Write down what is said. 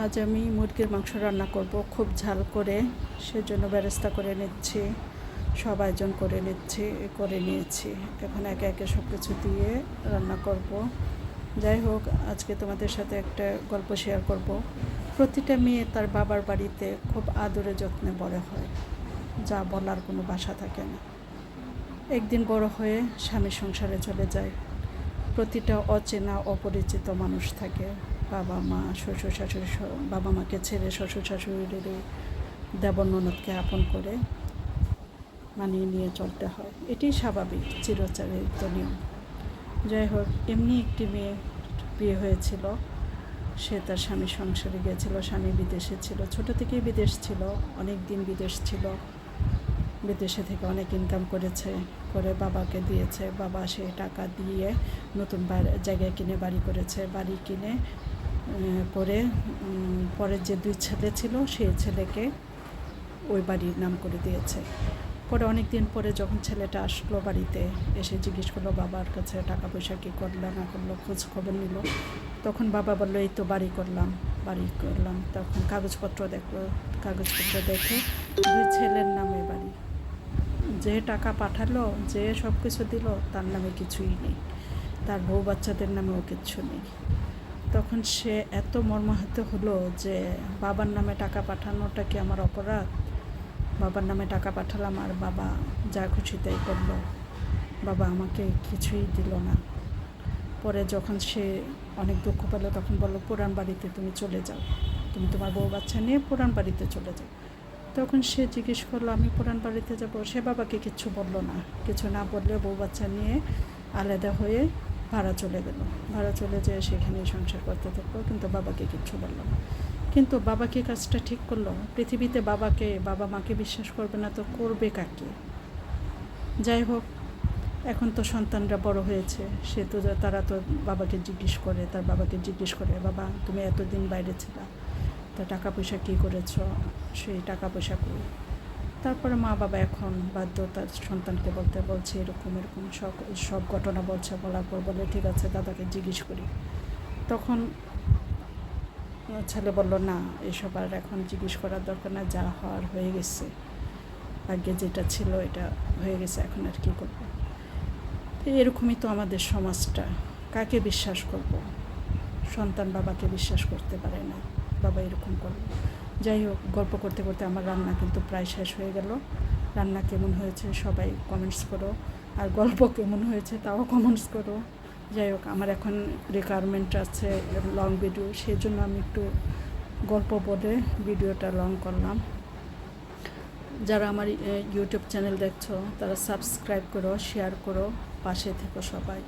আজ আমি মুরগির মাংস রান্না করব খুব ঝাল করে, সেজন্য বেরেস্তা করে নিচ্ছি, সব আয়োজন করে নিয়েছি। এখন একে একে সব কিছু দিয়ে রান্না করব। যাই হোক, আজকে তোমাদের সাথে একটা গল্প শেয়ার করব। প্রতিটা মেয়ে তার বাবার বাড়িতে খুব আদরে যত্নে বড় হয়, যা বলার কোনো ভাষা থাকে না। একদিন বড় হয়ে স্বামীর সংসারে চলে যায়। প্রতিটা অচেনা অপরিচিত মানুষ থাকে। বাবা মা, শ্বশুর শাশুড়ি, বাবা মাকে ছেড়ে শ্বশুর শাশুড়ির দেবর ননদকে আপন করে মানিয়ে নিয়ে চলতে হয়। এটি স্বাভাবিক, চিরচারিত নিয়ম। যাই হোক, এমনি একটি মেয়ে বিয়ে হয়েছিল। সে তার স্বামীর সংসারে গিয়েছিল। স্বামী বিদেশে ছিল, ছোটো থেকেই বিদেশ ছিল, অনেক দিন বিদেশ ছিল। বিদেশে থেকে অনেক ইনকাম করে বাবাকে দিয়েছে। বাবা সেই টাকা দিয়ে নতুন জায়গায় কিনে বাড়ি করেছে। বাড়ি কিনে করে পরে যে 2 ছেলে ছিল, সেই ছেলেকে ওই বাড়ির নাম করে দিয়েছে। পরে অনেক দিন পরে যখন ছেলেটা আসলো বাড়িতে, এসে জিজ্ঞেস করলো বাবার কাছে টাকা পয়সা কী করলো না করলো, খোঁজ খবর নিল। তখন বাবা বললো, এই তো বাড়ি করলাম। তখন কাগজপত্র দেখে 2 ছেলের নামে বাড়ি। যে টাকা পাঠালো, যে সব কিছু দিল, তার নামে কিছুই নেই, তার বউ বাচ্চাদের নামেও কিচ্ছু নেই। তখন সে এত মর্মাহত হলো যে বাবার নামে টাকা পাঠানোটা কি আমার অপরাধ? বাবার নামে টাকা পাঠালাম আর বাবা যা খুশি তাই করলো, বাবা আমাকে কিছুই দিল না। পরে যখন সে অনেক দুঃখ পেল, তখন বললো, পুরান বাড়িতে তুমি চলে যাও, তুমি তোমার বউ বাচ্চা নিয়ে পুরান বাড়িতে চলে যাও। তখন সে জিজ্ঞেস করলো, আমি পুরান বাড়িতে যাব? সে বাবাকে কিচ্ছু বললো না। কিছু না বললে বউ বাচ্চা নিয়ে আলাদা হয়ে ভাড়া চলে যেয়ে সেখানে সংসার করতে থাকলো, কিন্তু বাবাকে কিচ্ছু বললো না। কিন্তু বাবা কি কাজটা ঠিক করলো? পৃথিবীতে বাবা মাকে বিশ্বাস করবে না তো করবে কাকে? যাই হোক, এখন তো সন্তানরা বড় হয়েছে, তারা তো তার বাবাকে জিজ্ঞেস করে, বাবা তুমি এতদিন বাইরে ছিলা, তা টাকা পয়সা কী করেছ? সেই টাকা পয়সা কই? তারপরে মা বাবা এখন বাধ্য তার সন্তানকে বলছে এরকম সব ঘটনা বলার পর বলে, ঠিক আছে দাদাকে জিজ্ঞেস করি। তখন ছেলে বলল, না, এসব আর এখন জিজ্ঞেস করার দরকার না, যা হওয়ার হয়ে গেছে, আগে যেটা ছিল এটা হয়ে গেছে, এখন আর কী করবো? এরকমই তো আমাদের সমাজটা। কাকে বিশ্বাস করব? সন্তান বাবাকে বিশ্বাস করতে পারে না, বাবা এরকম করবে। যাই হোক, গল্প করতে করতে আমার রান্না কিন্তু প্রায় শেষ হয়ে গেল। রান্না কেমন হয়েছে সবাই কমেন্টস করো, আর গল্প কেমন হয়েছে তাও কমেন্টস করো। যাই হোক, আমার এখন রিকোয়ারমেন্ট আছে লং ভিডিও, সেই জন্য আমি একটু গল্প বলে ভিডিওটা লং করলাম। যারা আমার ইউটিউব চ্যানেল দেখছো, তারা সাবস্ক্রাইব করো, শেয়ার করো, পাশে থেকো সবাই।